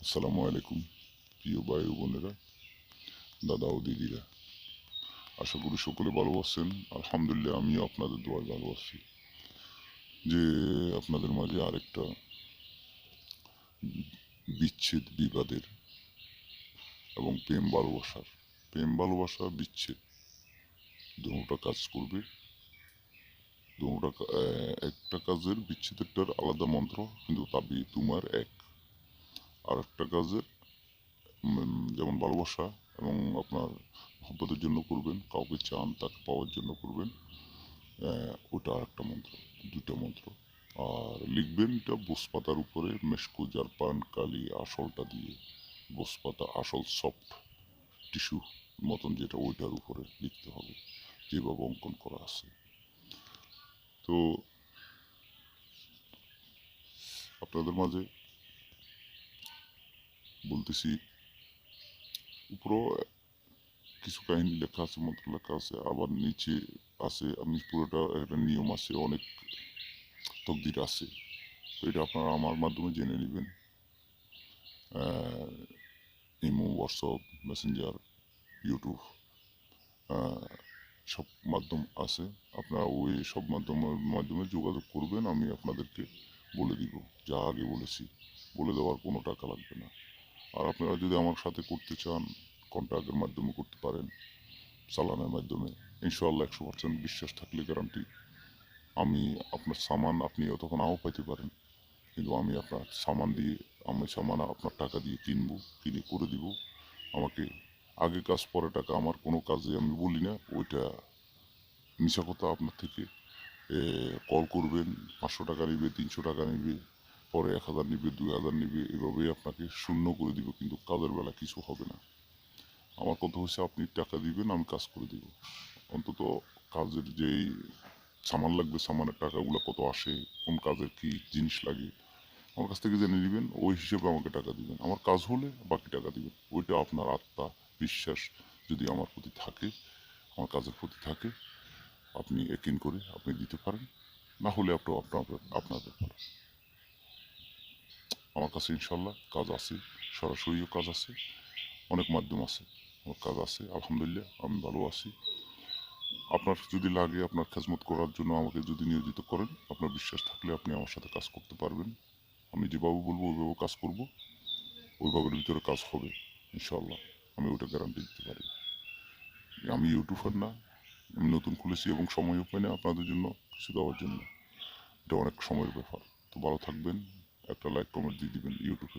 আসসালামু আলাইকুম প্রিয় ভাই ও বোনেরা, দাদা ও দিদিরা। আশা করি সকলে ভালো আছেন। আলহামদুলিল্লাহ, আমিও আপনাদের দোয়ায় ভালো আছি। যে আপনাদের মাঝে আরেকটা বিচ্ছেদ, বিবাদের এবং প্রেম ভালোবাসা বিচ্ছেদ দুটা কাজ করবে। একটা কাজের বিচ্ছেদেরটার আলাদা মন্ত্র, কিন্তু তাবি তোমার এক। আর একটা কাজের যেমন ভালোবাসা এবং আপনার মহব্বতের জন্য করবেন, কাউকে চান তাকে পাওয়ার জন্য করবেন, ওটা আর একটা মন্ত্র। দুটো মন্ত্র। আর লিখবেন এটা বোসপাতার উপরে মেশকু জারপান কালি আসলটা দিয়ে, বোসপাতা আসল সফট টিস্যু মতন যেটা, ওইটার উপরে লিখতে হবে যেভাবে অঙ্কন করা আছে। তো আপনাদের মাঝে বলতেছি, উপরেও কিছু কাহিনী লেখা আছে, মন্ত্র লেখা আছে, আবার নিচে আছে, আমি পুরোটা একটা নিয়ম আছে, অনেক তকদির আছে। তো এটা আপনারা আমার মাধ্যমে জেনে নেবেন। ইমো, হোয়াটসঅ্যাপ, মেসেঞ্জার, ইউটিউব, সব মাধ্যম আছে। আপনারা ওই সব মাধ্যমে যোগাযোগ করবেন, আমি আপনাদেরকে বলে দিব। যা আগে বলেছি, বলে দেওয়ার কোনো টাকা লাগবে না। আর আপনারা যদি আমার সাথে করতে চান, কন্ট্যাক্টের মাধ্যমে করতে পারেন, চালানের মাধ্যমে। ইনশাআল্লাহ 100% বিশ্বাস থাকলে গ্যারান্টি। আমি আপনার সামান আপনি তখন নাও পাইতে পারেন, কিন্তু আমি আপনার সামান দিয়ে, আমি সামান আপনার টাকা দিয়ে কিনবো, কিনে করে দিব। আমাকে আগে কাজ পরে টাকা, আমার কোনো কাজে আমি বলি না ওইটা মিশা কথা। আপনার থেকে কল করবেন, 500 টাকা নিবে, 300 টাকা নিবে, পরে 1000 নিবে, 2000 নিবে, এভাবেই আপনাকে শূন্য করে দিব, কিন্তু কাজের বেলা কিছু হবে না। আমার কথা হচ্ছে, আপনি টাকা দিবেন, আমি কাজ করে দিব। অন্তত কাজের যেই সামান লাগবে, সামানের টাকাগুলো কত আসে, কোন কাজের কি জিনিস লাগে, আমার কাছ থেকে জেনে নেবেন। ওই হিসেবে আমাকে টাকা দিবেন। আমার কাজ হলে বাকি টাকা দিবেন। ওইটা আপনার আত্মা বিশ্বাস যদি আমার প্রতি থাকে, আমার কাজের প্রতি থাকে, আপনি একিন করে আপনি দিতে পারেন। না হলে আপনার ব্যাপার। আমার কাছে ইনশাল্লাহ কাজ আছে, সরাসরিও কাজ আছে, অনেক মাধ্যম আছে, আমার কাজ আছে। আলহামদুলিল্লাহ, আমি ভালো আছি। আপনার যদি লাগে, আপনার খেজমত করার জন্য আমাকে যদি নিয়োজিত করেন, আপনার বিশ্বাস থাকলে আপনি আমার সাথে কাজ করতে পারবেন। আমি যেভাবে বলবো ওইভাবে কাজ করব, ওইভাবের ভিতরে কাজ হবে ইনশাল্লাহ। আমি ওটা গ্যারান্টি দিতে পারি। আমি ইউটিউবার না, আমি নতুন খুলেছি এবং সময়ও পাই না আপনাদের জন্য কিছু দেওয়ার জন্য। এটা অনেক সময়ের ব্যাপার। তো ভালো থাকবেন, একটা লাইক কমেন্ট দিয়ে দিবেন ইউটিউবে।